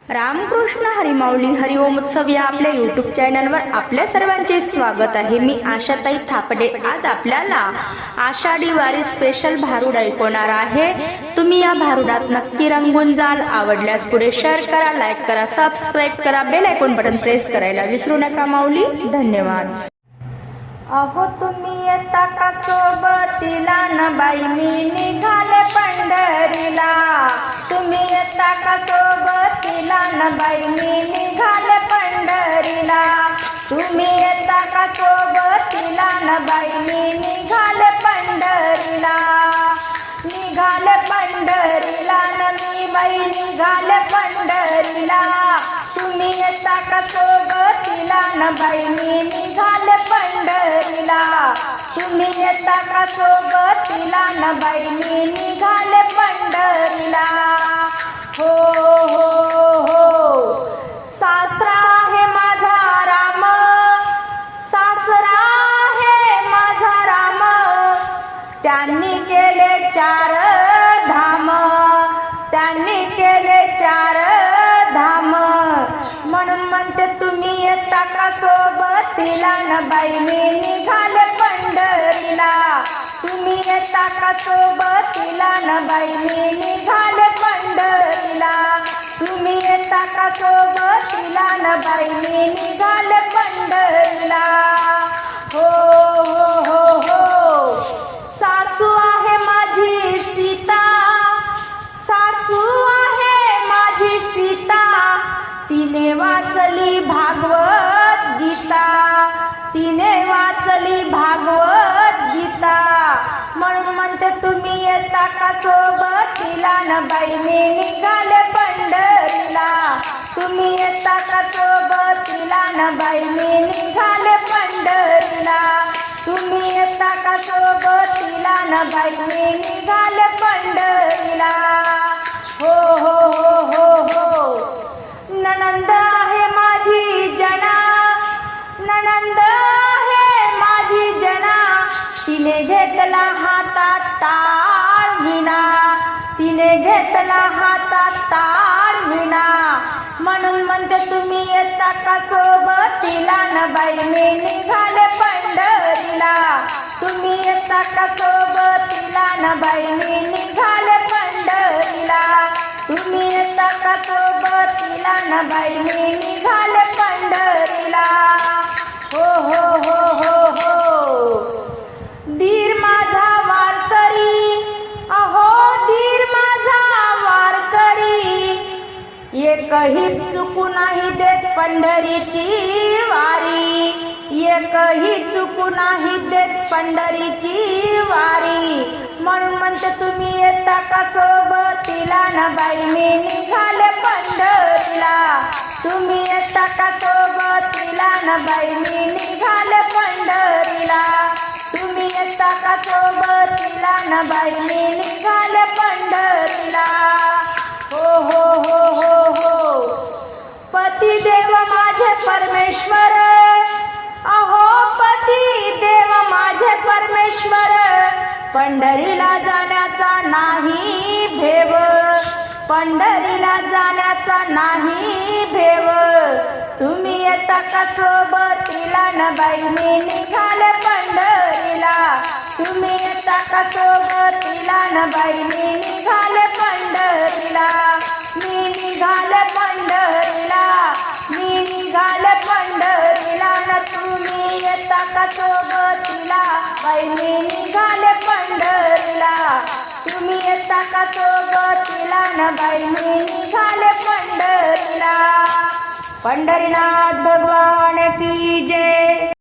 रामकृष्ण हरिमाऊली हरिओम उत्सव या आपल्या यूट्यूब चॅनलवर आपल्या सर्वांचे स्वागत आहे। मी आशाताई थापडे आज आपल्याला आषाढी वारी स्पेशल भारूड ऐकवणार आहे। तुम्ही या भारुडात नक्की रंगून जाल। आवडल्यास पुढे शेअर करा, लाईक करा, सबस्क्राईब करा, बेल आयकॉन बटन प्रेस करायला विसरू नका। माऊली धन्यवाद। अहो तुम्ही येता का सोबतीला न बाई, मी निघाले पंढरीला। तुम्ही येता का सोबतीला न बाई, मी निघाले पंढरीला। तुम्ही येता का सोबतीला न बाई, मी निघाले पंढरीला। निघाले पंढरीला न मी बाई, निघाले पंढरीला। तुम्ही येता का सोबतीला न बाई, मी निघाले पंढरीला। तुम्ही येता का सोबतीला न बाई, मी निघाले पंढरीला। हो हो हो सासरा आहे माझा राम, सासरा आहे माझा राम। त्यांनी केले चार धाम, त्यांनी केले चार धाम। म्हणून म्हणते तुम्ही येता का सोबतीला न बाई, मी निघाले पंढरीला। तुम्ही येता का सोबतीला न बाई, मी निघाले पंढरीला। तुम्ही येता का सोबतीला न बाई, मी निघाले पंढरीला। हो हो हो हो सासू आहे माझी सीता, सासू आहे माझी सीता। तिने वाचली भागवत गीता, तिने वाचली भागवत गीता। म्हणून म्हणते तुम्ही येता का सोबतीला न बाई, मी निघाले पंढरीला। तुम्ही येता का सोबतीला न बाई, मी निघाले पंढरीला। तुम्ही येता का सोबतीला न बाई, मी निघाले पंढरीला। हो हो हो हो हो ननंद आहे माझी जना, ननंद आहे माझी जना। तिने घेतला हातात टाळ विणा, तिने घेतला हातात टाळ विणा। म्हणून म्हणते तुम्ही येता का सोबतीला न बाई, मी निघाले पंढरीला। तुम्ही येता का सोबतीला न बाई, मी निघाले पंढरीला। तुम्ही येता का सोबतीला न बाई, मी निघाले पंढरीला। हो हो हो हो हो दीर माझा वारकरी, अहो दीर माझा वारकरी। एकही चुकू नाही देत पंढरीची वारी, एकही चुकू नाही देत पंढरीची वारी। म्हणून म्हणते तुम्ही येता का सोबतीला न बाई, मी निघाले पंढरीला। तुम्ही येता का सोबतीला न बाई, मी निघाले पंढरीला। तुम्ही येता का सोबतीला न बाई, मी निघाले पंढरीला। हो हो हो हो हो पती देव माझे परमेश्वर, अहो पती देव माझे परमेश्वर। पंढरीला जाण्याचा नाही भेव, पंढरीला जाण्याचा नाही भेव। तुम्ही येता का सोबतीला न बाई, मी निघाले पंढरीला। तुम्ही येता का सोबतीला न बाई, मी निघाले पंढरीला। मी निघाले पंढरीला, मी निघाले पंढरीला न। तुम्ही येता का सोबतीला बाई, मी निघाले पंढरीला। तुम्ही येता का सोबतीला न बाई, मी निघाले पंढरीला। पंढरीनाथ भगवान की जय।